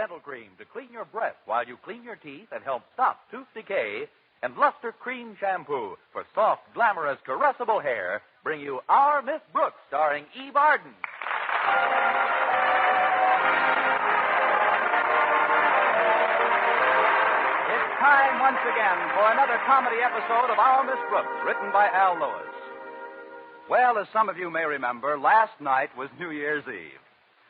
dental cream to clean your breath while you clean your teeth and help stop tooth decay, and Luster Cream Shampoo for soft, glamorous, caressable hair bring you Our Miss Brooks, starring Eve Arden. It's time once again for another comedy episode of Our Miss Brooks, written by Al Lewis. Well, as some of you may remember, last night was New Year's Eve.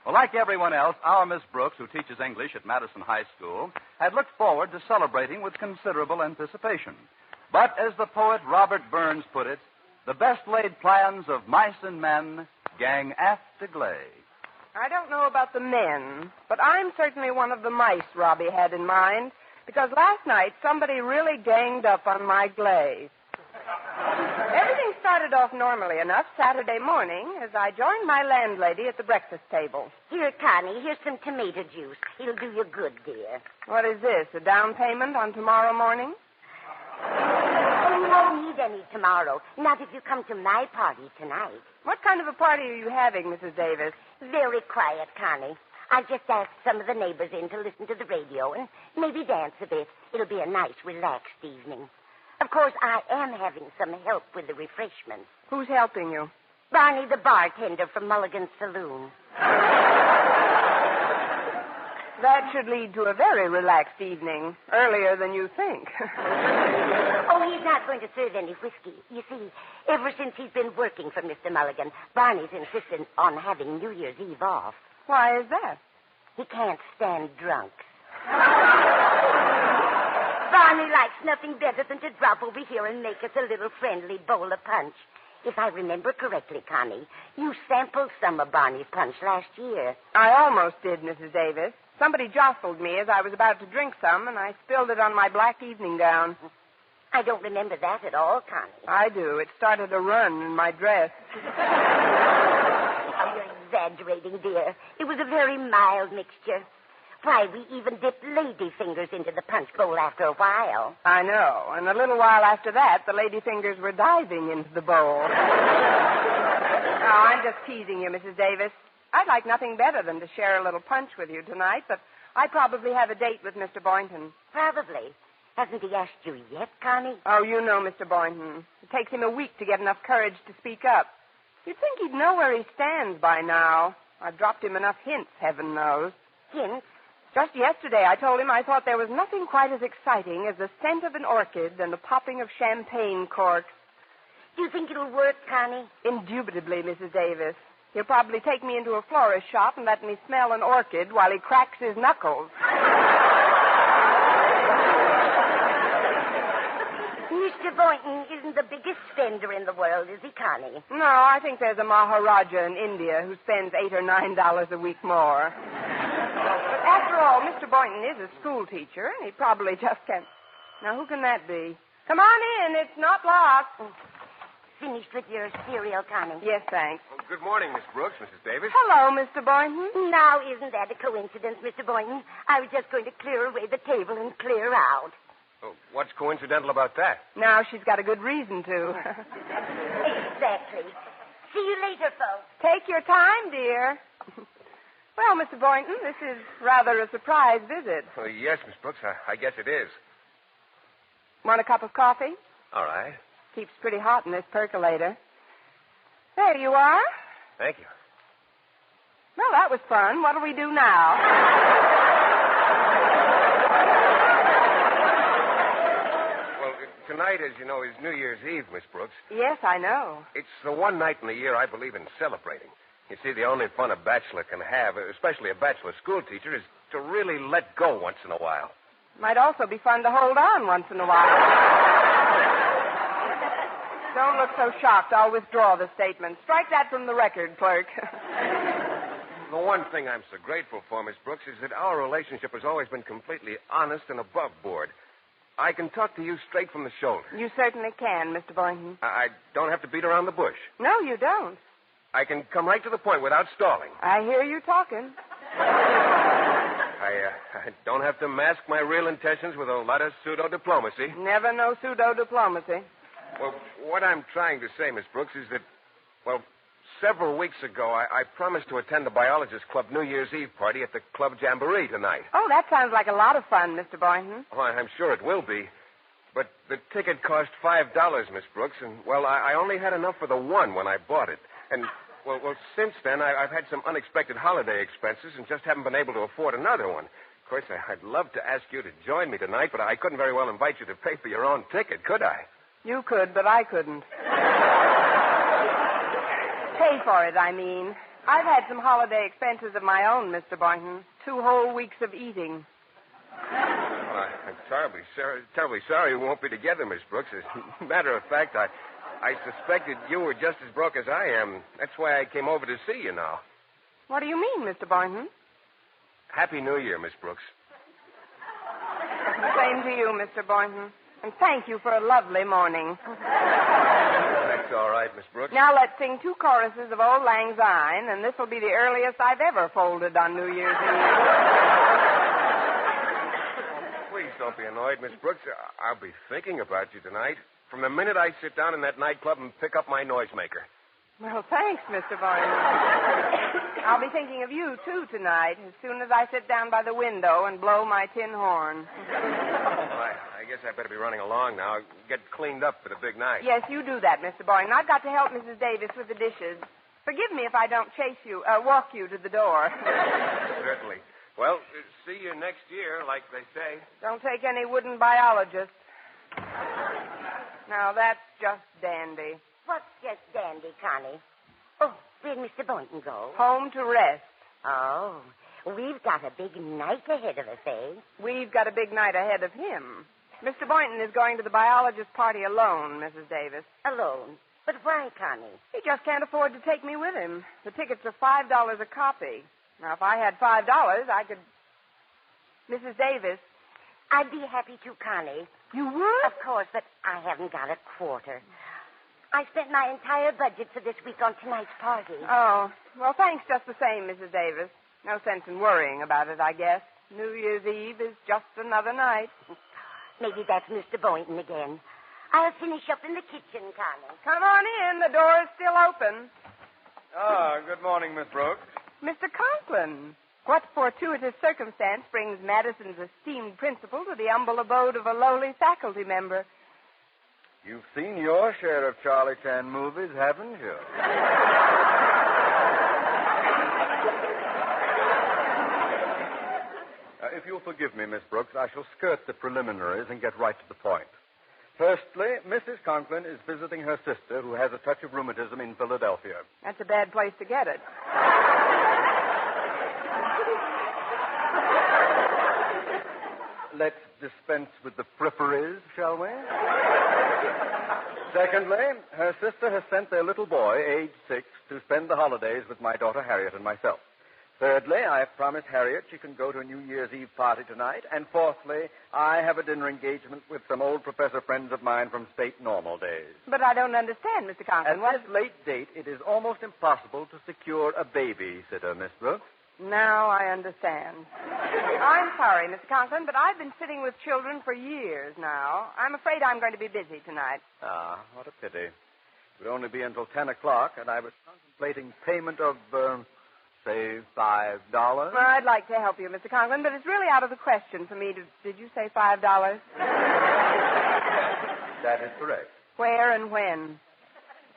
Well, like everyone else, our Miss Brooks, who teaches English at Madison High School, had looked forward to celebrating with considerable anticipation. But as the poet Robert Burns put it, the best laid plans of mice and men gang aft to gley. I don't know about the men, but I'm certainly one of the mice Robbie had in mind, because last night somebody really ganged up on my gley. Everything started off normally enough Saturday morning as I joined my landlady at the breakfast table. Here, Connie, here's some tomato juice. It'll do you good, dear. What is this, a down payment on tomorrow morning? Oh, you won't need any tomorrow. Not if you come to my party tonight. What kind of a party are you having, Mrs. Davis? Very quiet, Connie. I've just asked some of the neighbors in to listen to the radio and maybe dance a bit. It'll be a nice, relaxed evening. Of course, I am having some help with the refreshments. Who's helping you? Barney, the bartender from Mulligan's Saloon. That should lead to a very relaxed evening, earlier than you think. Oh, he's not going to serve any whiskey. You see, ever since he's been working for Mr. Mulligan, Barney's insisted on having New Year's Eve off. Why is that? He can't stand drunks. Barney likes nothing better than to drop over here and make us a little friendly bowl of punch. If I remember correctly, Connie, you sampled some of Barney's punch last year. I almost did, Mrs. Davis. Somebody jostled me as I was about to drink some, and I spilled it on my black evening gown. I don't remember that at all, Connie. I do. It started a run in my dress. Oh, you're exaggerating, dear. It was a very mild mixture. Why, we even dipped lady fingers into the punch bowl after a while. I know. And a little while after that, the lady fingers were diving into the bowl. I'm just teasing you, Mrs. Davis. I'd like nothing better than to share a little punch with you tonight, but I probably have a date with Mr. Boynton. Probably. Hasn't he asked you yet, Connie? Oh, you know Mr. Boynton. It takes him a week to get enough courage to speak up. You'd think he'd know where he stands by now. I've dropped him enough hints, heaven knows. Hints? Just yesterday, I told him I thought there was nothing quite as exciting as the scent of an orchid and the popping of champagne corks. Do you think it'll work, Connie? Indubitably, Mrs. Davis. He'll probably take me into a florist shop and let me smell an orchid while he cracks his knuckles. Mr. Boynton isn't the biggest spender in the world, is he, Connie? No, I think there's a Maharaja in India who spends $8 or $9 a week more. But after all, Mr. Boynton is a school teacher, and he probably just can't. Now, who can that be? Come on in. It's not locked. Finished with your cereal, Connie? Yes, thanks. Well, good morning, Miss Brooks, Mrs. Davis. Hello, Mr. Boynton. Now, isn't that a coincidence, Mr. Boynton? I was just going to clear away the table and clear out. Oh, what's coincidental about that? Now she's got a good reason to. Exactly. See you later, folks. Take your time, dear. Well, Mr. Boynton, this is rather a surprise visit. Oh, yes, Miss Brooks, I guess it is. Want a cup of coffee? All right. Keeps pretty hot in this percolator. There you are. Thank you. Well, that was fun. What'll we do now? Tonight, as you know, is New Year's Eve, Miss Brooks. Yes, I know. It's the one night in the year I believe in celebrating. You see, the only fun a bachelor can have, especially a bachelor school teacher, is to really let go once in a while. Might also be fun to hold on once in a while. Don't look so shocked. I'll withdraw the statement. Strike that from the record, clerk. The one thing I'm so grateful for, Miss Brooks, is that our relationship has always been completely honest and above board. I can talk to you straight from the shoulder. You certainly can, Mr. Boynton. I don't have to beat around the bush. No, you don't. I can come right to the point without stalling. I hear you talking. I don't have to mask my real intentions with a lot of pseudo-diplomacy. Never no pseudo-diplomacy. Well, what I'm trying to say, Miss Brooks, is that, well, several weeks ago, I promised to attend the Biologist Club New Year's Eve party at the Club Jamboree tonight. Oh, that sounds like a lot of fun, Mr. Boynton. Oh, I'm sure it will be. But the ticket cost $5, Miss Brooks, and, well, I only had enough for the one when I bought it. And, well, since then, I've had some unexpected holiday expenses and just haven't been able to afford another one. Of course, I'd love to ask you to join me tonight, but I couldn't very well invite you to pay for your own ticket, could I? You could, but I couldn't. Pay for it, I mean. I've had some holiday expenses of my own, Mr. Boynton. 2 whole weeks of eating. Well, I'm terribly sorry we won't be together, Miss Brooks. As a matter of fact, I suspected you were just as broke as I am. That's why I came over to see you now. What do you mean, Mr. Boynton? Happy New Year, Miss Brooks. Same to you, Mr. Boynton. And thank you for a lovely morning. That's all right, Miss Brooks. Now let's sing 2 choruses of Old Lang Syne, and this will be the earliest I've ever folded on New Year's Eve. Please don't be annoyed, Miss Brooks. I'll be thinking about you tonight. From the minute I sit down in that nightclub and pick up my noisemaker. Well, thanks, Mr. Boynton. I'll be thinking of you, too, tonight, as soon as I sit down by the window and blow my tin horn. Well, I guess I better be running along now. Get cleaned up for the big night. Yes, you do that, Mr. Boynton. I've got to help Mrs. Davis with the dishes. Forgive me if I don't walk you to the door. Certainly. Well, see you next year, like they say. Don't take any wooden biologist. Now, that's just dandy. What's just dandy, Connie? Oh, where'd Mr. Boynton go? Home to rest. Oh, we've got a big night ahead of us, eh? We've got a big night ahead of him. Mr. Boynton is going to the biologist party alone, Mrs. Davis. Alone? But why, Connie? He just can't afford to take me with him. The tickets are $5 a copy. Now, if I had $5, I could... Mrs. Davis. I'd be happy to, Connie. You would? Of course, but I haven't got a quarter. I spent my entire budget for this week on tonight's party. Oh, well, thanks just the same, Mrs. Davis. No sense in worrying about it, I guess. New Year's Eve is just another night. Maybe that's Mr. Boynton again. I'll finish up in the kitchen, Connie. Come on in. The door is still open. Good morning, Miss Brooks. Mr. Conklin, what fortuitous circumstance brings Madison's esteemed principal to the humble abode of a lowly faculty member? You've seen your share of Charlie Chan movies, haven't you? If you'll forgive me, Miss Brooks, I shall skirt the preliminaries and get right to the point. Firstly, Mrs. Conklin is visiting her sister, who has a touch of rheumatism in Philadelphia. That's a bad place to get it. Let's dispense with the fripperies, shall we? Secondly, her sister has sent their little boy, age 6, to spend the holidays with my daughter Harriet and myself. Thirdly, I've promised Harriet she can go to a New Year's Eve party tonight. And fourthly, I have a dinner engagement with some old professor friends of mine from State Normal days. But I don't understand, Mr. Conklin. At this late date, it is almost impossible to secure a babysitter, Miss Brooks. Now I understand. I'm sorry, Mr. Conklin, but I've been sitting with children for years now. I'm afraid I'm going to be busy tonight. Ah, what a pity. It would only be until 10 o'clock, and I was contemplating payment of, say, $5. Well, I'd like to help you, Mr. Conklin, but it's really out of the question for me to... Did you say $5? That is correct. Where and when?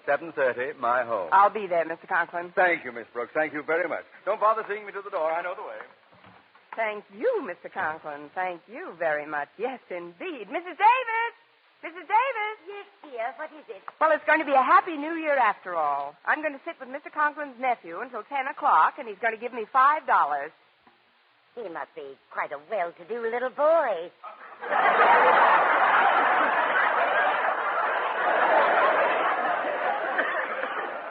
7:30, my home. I'll be there, Mr. Conklin. Thank you, Miss Brooks. Thank you very much. Don't bother seeing me to the door. I know the way. Thank you, Mr. Conklin. Thank you very much. Yes, indeed. Mrs. Davis! Mrs. Davis! Yes, dear. What is it? Well, it's going to be a happy New Year after all. I'm going to sit with Mr. Conklin's nephew until 10 o'clock, and he's going to give me $5. He must be quite a well-to-do little boy.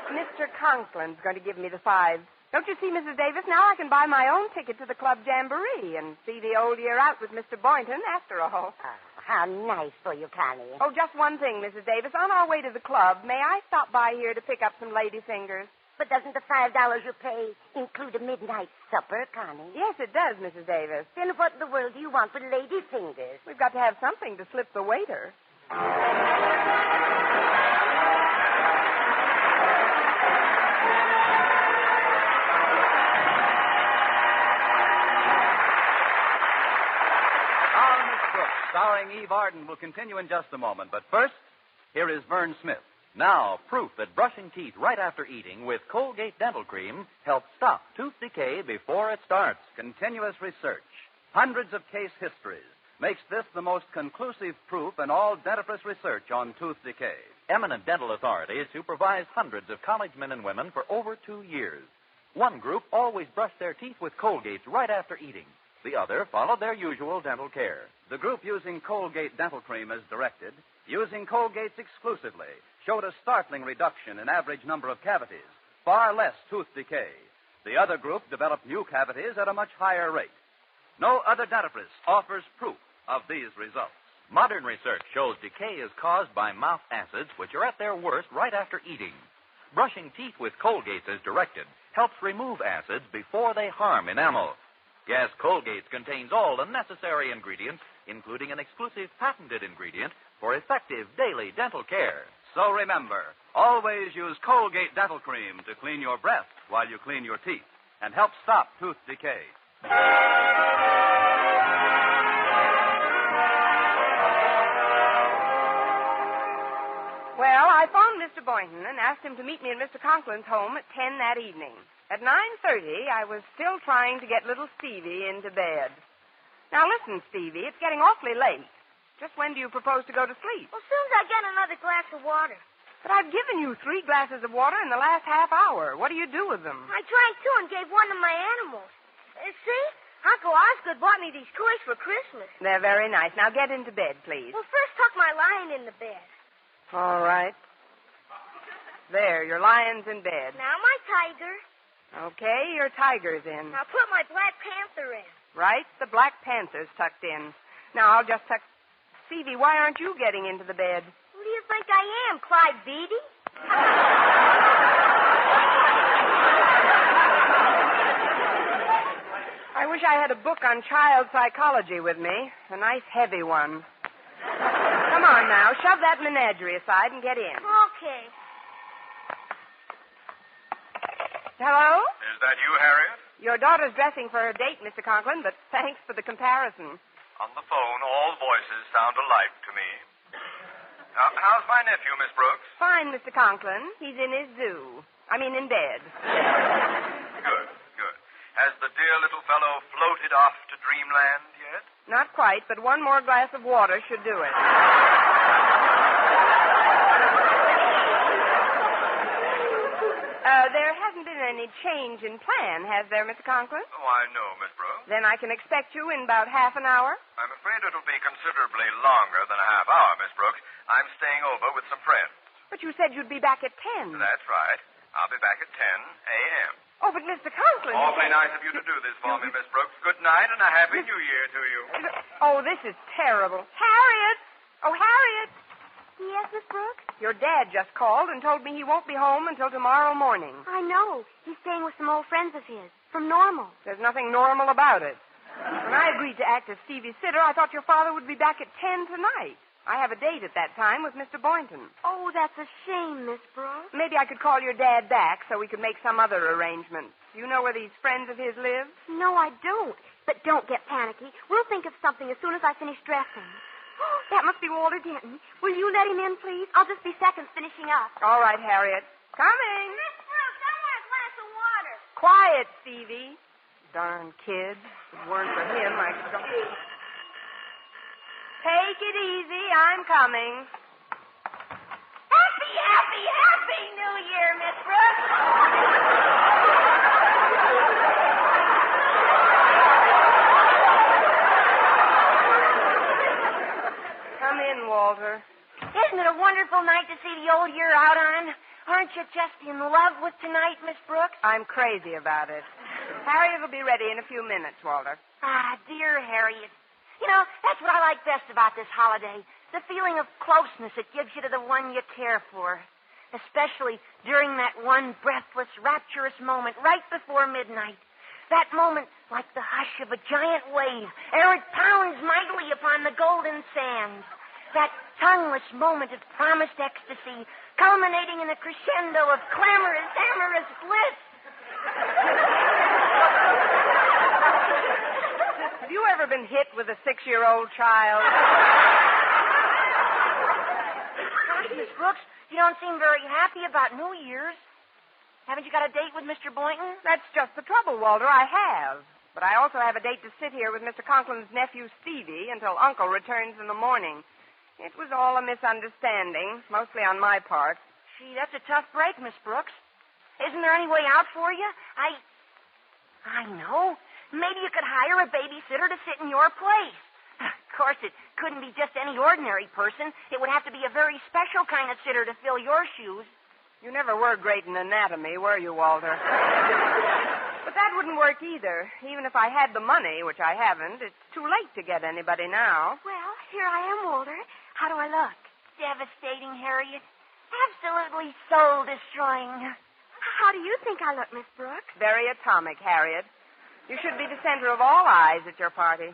Mr. Conklin's going to give me the $5. Don't you see, Mrs. Davis? Now I can buy my own ticket to the Club Jamboree and see the old year out with Mr. Boynton after all. Oh, how nice for you, Connie. Oh, just one thing, Mrs. Davis. On our way to the club, may I stop by here to pick up some lady fingers? But doesn't the $5 you pay include a midnight supper, Connie? Yes, it does, Mrs. Davis. Then what in the world do you want with lady fingers? We've got to have something to slip the waiter. starring Eve Arden, will continue in just a moment. But first, here is Vern Smith. Now, proof that brushing teeth right after eating with Colgate Dental Cream helps stop tooth decay before it starts. Continuous research, hundreds of case histories, makes this the most conclusive proof in all dentifrice research on tooth decay. Eminent dental authorities supervised hundreds of college men and women for over 2 years. One group always brushed their teeth with Colgates right after eating. The other followed their usual dental care. The group using Colgate Dental Cream as directed, using Colgates exclusively, showed a startling reduction in average number of cavities, far less tooth decay. The other group developed new cavities at a much higher rate. No other dentifrice offers proof of these results. Modern research shows decay is caused by mouth acids, which are at their worst right after eating. Brushing teeth with Colgates as directed helps remove acids before they harm enamel. Yes, Colgates contains all the necessary ingredients, including an exclusive patented ingredient for effective daily dental care. So remember, always use Colgate Dental Cream to clean your breath while you clean your teeth and help stop tooth decay. Well, I phoned Mr. Boynton and asked him to meet me at Mr. Conklin's home at 10 that evening. At 9:30, I was still trying to get little Stevie into bed. Now, listen, Stevie, it's getting awfully late. Just when do you propose to go to sleep? Well, as soon as I get another glass of water. But I've given you 3 glasses of water in the last half hour. What do you do with them? I drank 2 and gave one to my animals. See? Uncle Osgood bought me these toys for Christmas. They're very nice. Now get into bed, please. Well, first tuck my lion in the bed. All right. There, your lion's in bed. Now my tiger. Okay, your tiger's in. Now put my Black Panther in. Right, the Black Panther's tucked in. Now I'll just tuck... Stevie, why aren't you getting into the bed? Who do you think I am, Clyde Beatty? I wish I had a book on child psychology with me. A nice heavy one. Come on now, shove that menagerie aside and get in. Okay. Hello? Is that you, Harriet? Your daughter's dressing for her date, Mr. Conklin, but thanks for the comparison. On the phone, all voices sound alike to me. How's my nephew, Miss Brooks? Fine, Mr. Conklin. He's in his zoo. In bed. Good, good. Has the dear little fellow floated off to dreamland yet? Not quite, but one more glass of water should do it. There hasn't been any change in plan, has there, Mr. Conklin? Why, no, Miss Brooks. Then I can expect you in about half an hour? I'm afraid it'll be considerably longer than a half hour, Miss Brooks. I'm staying over with some friends. But you said you'd be back at 10. That's right. I'll be back at 10 a.m. Oh, but Mr. Conklin... Awfully nice of you to do this for me, Miss Brooks. Good night and a Happy New Year to you. Oh, this is terrible. Harriet! Oh, Harriet! Yes, Miss Brooks? Your dad just called and told me he won't be home until tomorrow morning. I know. He's staying with some old friends of his. From Normal. There's nothing normal about it. When I agreed to act as Stevie's sitter, I thought your father would be back at 10 tonight. I have a date at that time with Mr. Boynton. Oh, that's a shame, Miss Brooks. Maybe I could call your dad back so we could make some other arrangements. Do you know where these friends of his live? No, I don't. But don't get panicky. We'll think of something as soon as I finish dressing. That must be Walter Denton. Will you let him in, please? I'll just be seconds finishing up. All right, Harriet. Coming. Miss Brooks, I want a glass of water. Quiet, Stevie. Darn kid. If it weren't for him, I could go... Take it easy. I'm coming. Happy, happy, happy New Year, Miss Brooks. Come in, Walter. Isn't it a wonderful night to see the old year out on? Aren't you just in love with tonight, Miss Brooks? I'm crazy about it. Harriet will be ready in a few minutes, Walter. Ah, dear Harriet. You know, that's what I like best about this holiday. The feeling of closeness it gives you to the one you care for. Especially during that one breathless, rapturous moment right before midnight. That moment like the hush of a giant wave ere it pounds mightily upon the golden sands. That tongueless moment of promised ecstasy culminating in a crescendo of clamorous, amorous bliss. Have you ever ever been hit with a 6-year-old child? Gosh, Miss Brooks, you don't seem very happy about New Year's. Haven't you got a date with Mr. Boynton? That's just the trouble, Walter. I have. But I also have a date to sit here with Mr. Conklin's nephew, Stevie, until Uncle returns in the morning. It was all a misunderstanding, mostly on my part. Gee, that's a tough break, Miss Brooks. Isn't there any way out for you? I know. Maybe you could hire a babysitter to sit in your place. Of course, it couldn't be just any ordinary person. It would have to be a very special kind of sitter to fill your shoes. You never were great in anatomy, were you, Walter? But that wouldn't work either. Even if I had the money, which I haven't, it's too late to get anybody now. Well, here I am, Walter. How do I look? Devastating, Harriet. Absolutely soul-destroying. How do you think I look, Miss Brooks? Very atomic, Harriet. You should be the center of all eyes at your party.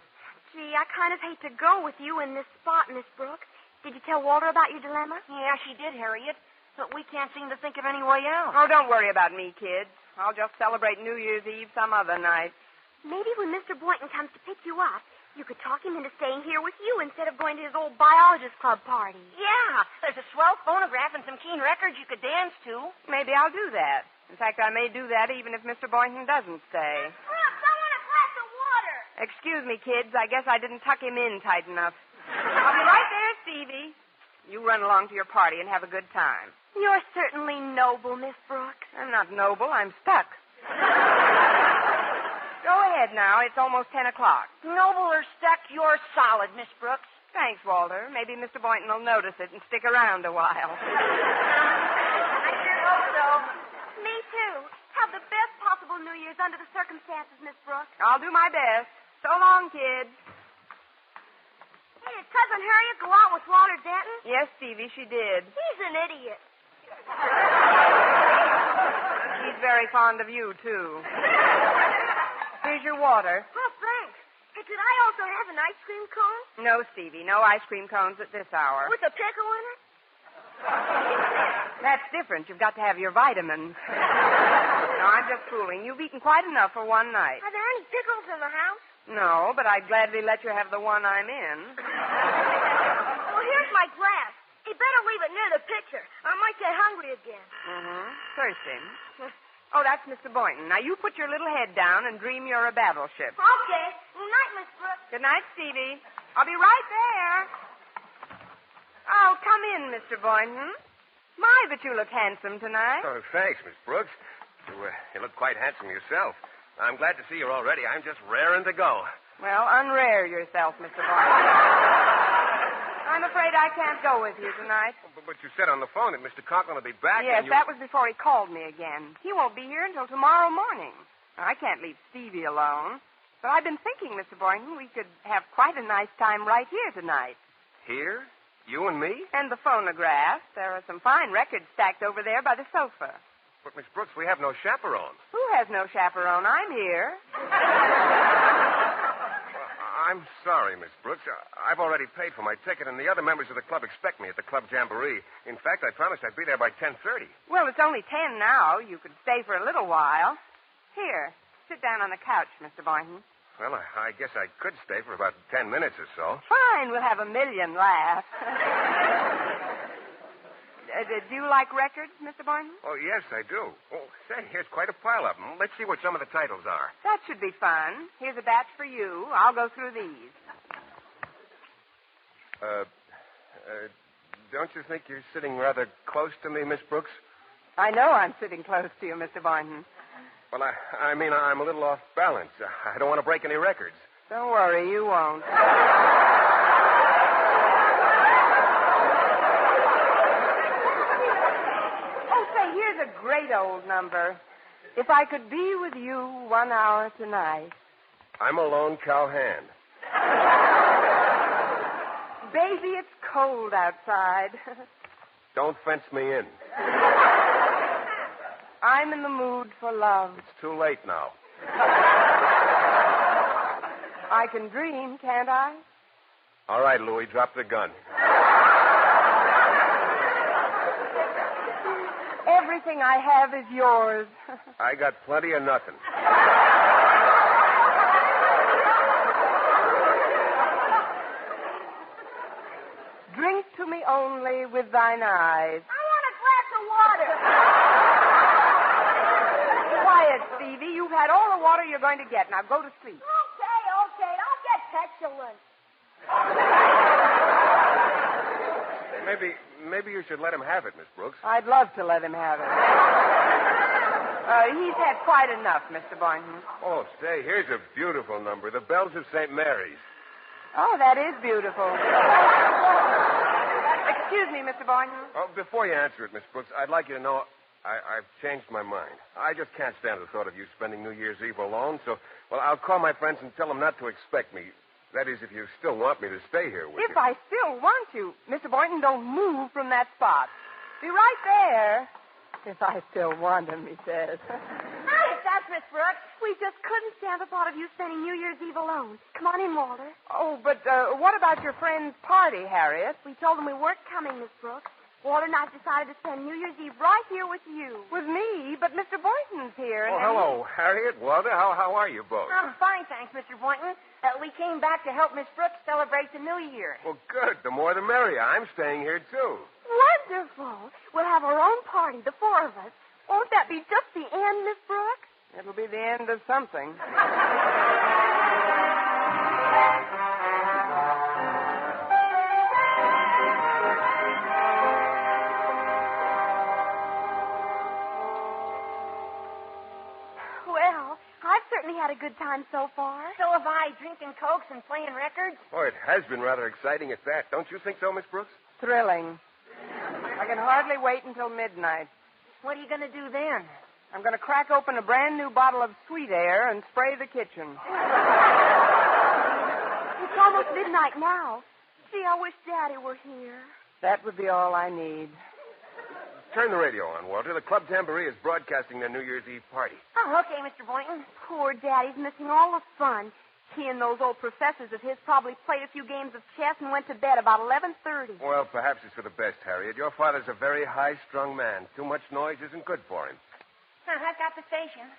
Gee, I kind of hate to go with you in this spot, Miss Brooks. Did you tell Walter about your dilemma? Yeah, she did, Harriet. But we can't seem to think of any way out. Oh, don't worry about me, kids. I'll just celebrate New Year's Eve some other night. Maybe when Mr. Boynton comes to pick you up, you could talk him into staying here with you instead of going to his old biologist club party. Yeah, there's a swell phonograph and some keen records you could dance to. Maybe I'll do that. In fact, I may do that even if Mr. Boynton doesn't stay. Brooks, I want a glass of water. Excuse me, kids. I guess I didn't tuck him in tight enough. I'll be right there, Stevie. You run along to your party and have a good time. You're certainly noble, Miss Brooks. I'm not noble. I'm stuck. Go ahead now. It's almost 10 o'clock. Noble or stuck, you're solid, Miss Brooks. Thanks, Walter. Maybe Mr. Boynton will notice it and stick around a while. I sure hope so. Me too. Have the best possible New Year's under the circumstances, Miss Brooks. I'll do my best. So long, kids. Hey, did Cousin Harriet go out with Walter Denton? Yes, Stevie, she did. He's an idiot. He's very fond of you, too. Here's your water. Oh, thanks. Hey, could I also have an ice cream cone? No, Stevie, no ice cream cones at this hour. With a pickle in it? That's different. You've got to have your vitamins. No, I'm just fooling. You've eaten quite enough for one night. Are there any pickles in the house? No, but I'd gladly let you have the one I'm in. Well, here's my glass. You better leave it near the picture. I might get hungry again. Thirsty. Oh, that's Mr. Boynton. Now, you put your little head down and dream you're a battleship. Okay. Good night, Miss Brooks. Good night, Stevie. I'll be right there. Oh, come in, Mr. Boynton. My, but you look handsome tonight. Oh, thanks, Miss Brooks. You look quite handsome yourself. I'm glad to see you already. I'm just raring to go. Well, unrare yourself, Mr. Boynton. I'm afraid I can't go with you tonight. But you said on the phone that Mr. Conklin will be back. Yes, and you... that was before he called me again. He won't be here until tomorrow morning. I can't leave Stevie alone. But I've been thinking, Mr. Boynton, we could have quite a nice time right here tonight. Here? You and me? And the phonograph. There are some fine records stacked over there by the sofa. But, Miss Brooks, we have no chaperone. Who has no chaperone? I'm here. I'm sorry, Miss Brooks. I've already paid for my ticket, and the other members of the club expect me at the club jamboree. In fact, I promised I'd be there by 10:30. Well, it's only 10 now. You could stay for a little while. Here, sit down on the couch, Mr. Boynton. Well, I guess I could stay for about 10 minutes or so. Fine, we'll have a million laughs. Do you like records, Mr. Boynton? Oh, yes, I do. Oh, say, here's quite a pile of them. Let's see what some of the titles are. That should be fun. Here's a batch for you. I'll go through these. Don't you think you're sitting rather close to me, Miss Brooks? I know I'm sitting close to you, Mr. Boynton. Well, I mean, I'm a little off balance. I don't want to break any records. Don't worry, you won't. Oh, say, here's a great old number. If I could be with you 1 hour tonight. I'm a lone cowhand. Baby, it's cold outside. Don't fence me in. I'm in the mood for love. It's too late now. I can dream, can't I? All right, Louie, drop the gun. Everything I have is yours. I got plenty of nothing. with thine eyes. I want a glass of water. Quiet, Stevie. You've had all the water you're going to get. Now go to sleep. Okay. Don't get petulant. Maybe you should let him have it, Miss Brooks. I'd love to let him have it. He's had quite enough, Mr. Boynton. Oh, say, here's a beautiful number. The Bells of St. Mary's. Oh, that is beautiful. Excuse me, Mr. Boynton. Oh, before you answer it, Miss Brooks, I'd like you to know I've changed my mind. I just can't stand the thought of you spending New Year's Eve alone, so, well, I'll call my friends and tell them not to expect me. That is, if you still want me to stay here with you. If I still want you. Mr. Boynton, don't move from that spot. Be right there. If I still want him, he says. Hi, that's Miss Brooks. We just couldn't stand the thought of you spending New Year's Eve alone. Come on in, Walter. Oh, but what about your friend's party, Harriet? We told them we weren't coming, Miss Brooks. Walter and I decided to spend New Year's Eve right here with you. With me, but Mr. Boynton's here. Oh, hello, Harriet, Walter. How are you both? I'm fine, thanks, Mr. Boynton. We came back to help Miss Brooks celebrate the New Year. Well, good. The more the merrier. I'm staying here, too. Wonderful. We'll have our own party, the four of us. Won't that be just the end, Miss Brooks? It'll be the end of something. Well, I've certainly had a good time so far. So have I, drinking Cokes and playing records. Oh, it has been rather exciting at that. Don't you think so, Miss Brooks? Thrilling. I can hardly wait until midnight. What are you going to do then? I'm going to crack open a brand new bottle of sweet air and spray the kitchen. It's almost midnight now. Gee, I wish Daddy were here. That would be all I need. Turn the radio on, Walter. The Club Tamboree is broadcasting their New Year's Eve party. Oh, okay, Mr. Boynton. Poor Daddy's missing all the fun. He and those old professors of his probably played a few games of chess and went to bed about 11:30. Well, perhaps it's for the best, Harriet. Your father's a very high-strung man. Too much noise isn't good for him. I've got the station.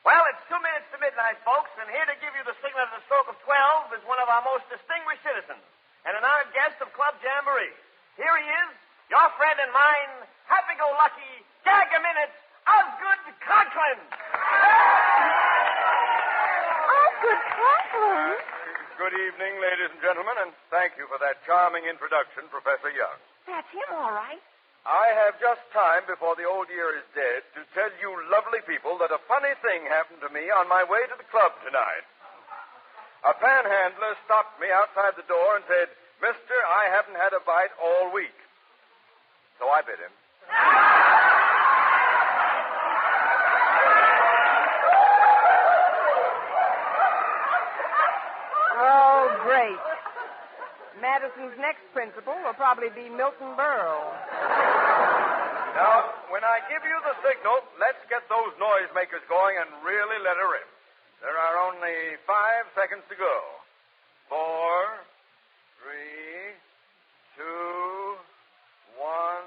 Well, it's 2 minutes to midnight, folks, and here to give you the signal at the stroke of 12 is one of our most distinguished citizens and an honored guest of Club Jamboree. Here he is, your friend and mine, happy-go-lucky, gag-a-minute, Osgood Conklin. Osgood Conklin? Good evening, ladies and gentlemen, and thank you for that charming introduction, Professor Young. That's him, all right. I have just time before the old year is dead to tell you lovely people that a funny thing happened to me on my way to the club tonight. A panhandler stopped me outside the door and said, "Mister, I haven't had a bite all week." So I bit him. Oh, great. Madison's next principal will probably be Milton Berle. Now, when I give you the signal, let's get those noisemakers going and really let her rip. There are only 5 seconds to go. 4, 3, 2, 1.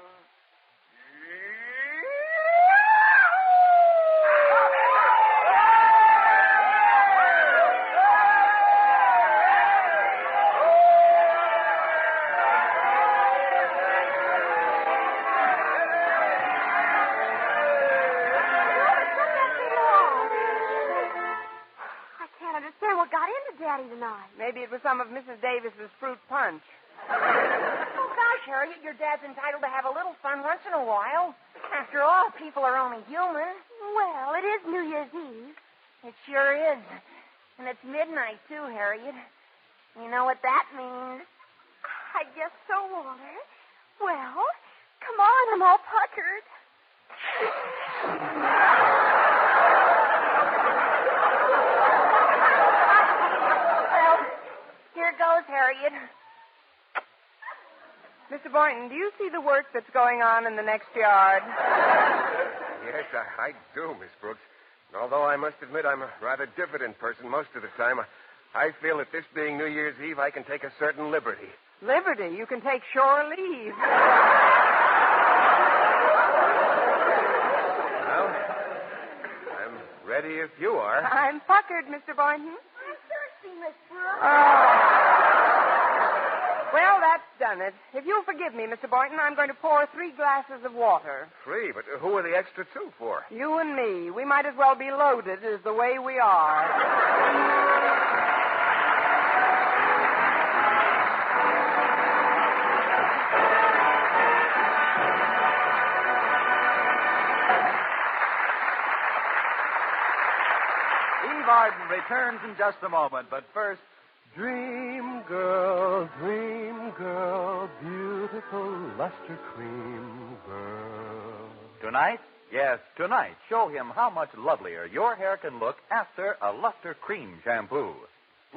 Daddy tonight. Maybe it was some of Mrs. Davis's fruit punch. Oh, gosh, Harriet, your dad's entitled to have a little fun once in a while. After all, people are only human. Well, it is New Year's Eve. It sure is. And it's midnight, too, Harriet. You know what that means? I guess so, Walter. Well, come on, I'm all puckered. Here goes, Harriet. Mr. Boynton, do you see the work that's going on in the next yard? Yes, I do, Miss Brooks. And although I must admit I'm a rather diffident person most of the time, I feel that this being New Year's Eve, I can take a certain liberty. Liberty? You can take shore leave. Well, I'm ready if you are. I'm puckered, Mr. Boynton. I'm thirsty, Miss Brooks. Oh. Well, that's done it. If you'll forgive me, Mr. Boynton, I'm going to pour 3 glasses of water. 3, but who are the extra 2 for? You and me. We might as well be loaded as the way we are. Eve Arden returns in just a moment, but first, Dream girl, beautiful luster cream girl. Tonight? Yes, tonight, show him how much lovelier your hair can look after a Luster Cream shampoo.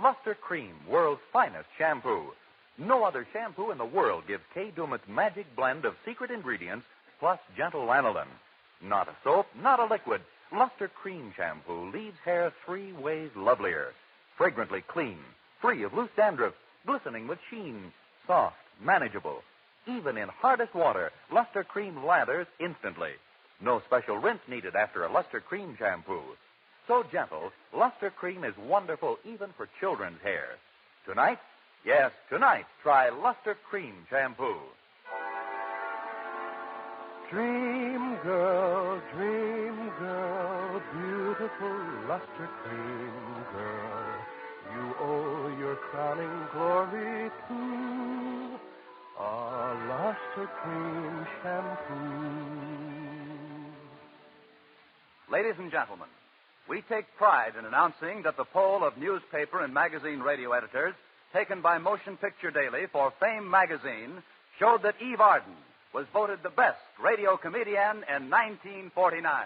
Luster Cream, world's finest shampoo. No other shampoo in the world gives Kay Daumit's magic blend of secret ingredients plus gentle lanolin. Not a soap, not a liquid. Luster Cream shampoo leaves hair 3 ways lovelier. Fragrantly clean, free of loose dandruff, glistening with sheen, soft, manageable. Even in hardest water, Luster Cream lathers instantly. No special rinse needed after a Luster Cream shampoo. So gentle, Luster Cream is wonderful even for children's hair. Tonight? Yes, tonight, try Luster Cream shampoo. Dream girl, beautiful luster cream girl. You owe your crowning glory to a luster cream shampoo. ladies and gentlemen, we take pride in announcing that the poll of newspaper and magazine radio editors taken by Motion Picture Daily for Fame magazine showed that Eve Arden was voted the best radio comedian in 1949.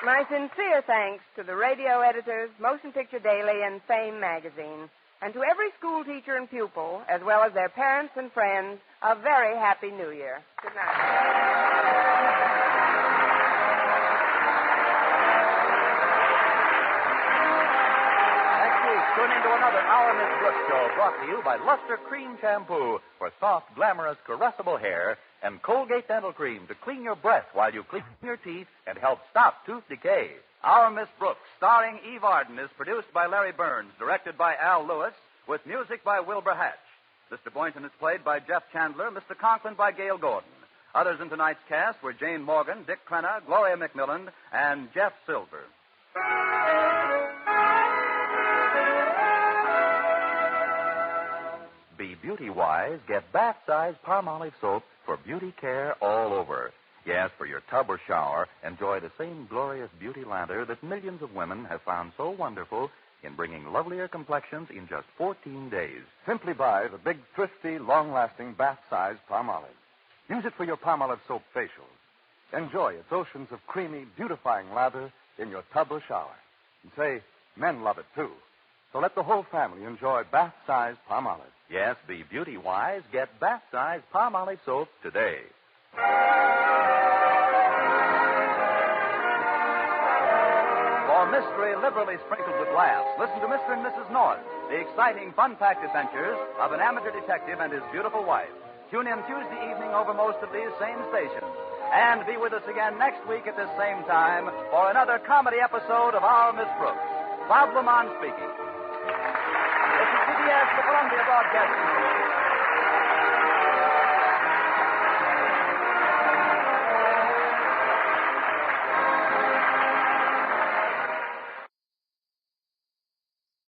My sincere thanks to the radio editors, Motion Picture Daily, and Fame magazine, and to every school teacher and pupil, as well as their parents and friends, a very happy New Year. Good night. Next week, tune into another Our Miss Brooks show brought to you by Luster Cream Shampoo for soft, glamorous, caressable hair and Colgate Dental Cream to clean your breath while you clean your teeth and help stop tooth decay. Our Miss Brooks, starring Eve Arden, is produced by Larry Burns, directed by Al Lewis, with music by Wilbur Hatch. Mr. Boynton is played by Jeff Chandler, Mr. Conklin by Gail Gordon. Others in tonight's cast were Jane Morgan, Dick Crenna, Gloria McMillan, and Jeff Silver. Be beauty-wise, get bath-size Palmolive soap for beauty care all over. Yes, for your tub or shower, enjoy the same glorious beauty lather that millions of women have found so wonderful in bringing lovelier complexions in just 14 days. Simply buy the big, thrifty, long-lasting bath-size Palmolive. Use it for your Palmolive soap facials. Enjoy its oceans of creamy, beautifying lather in your tub or shower. And say, men love it, too. So let the whole family enjoy bath-size Palmolive. Yes, be beauty-wise, get bath-size Palmolive soap today. For mystery liberally sprinkled with laughs, listen to Mr. and Mrs. North, the exciting, fun-packed adventures of an amateur detective and his beautiful wife. Tune in Tuesday evening over most of these same stations. And be with us again next week at this same time for another comedy episode of Our Miss Brooks. Bob Lamont speaking. This is CBS, the Columbia Broadcasting System.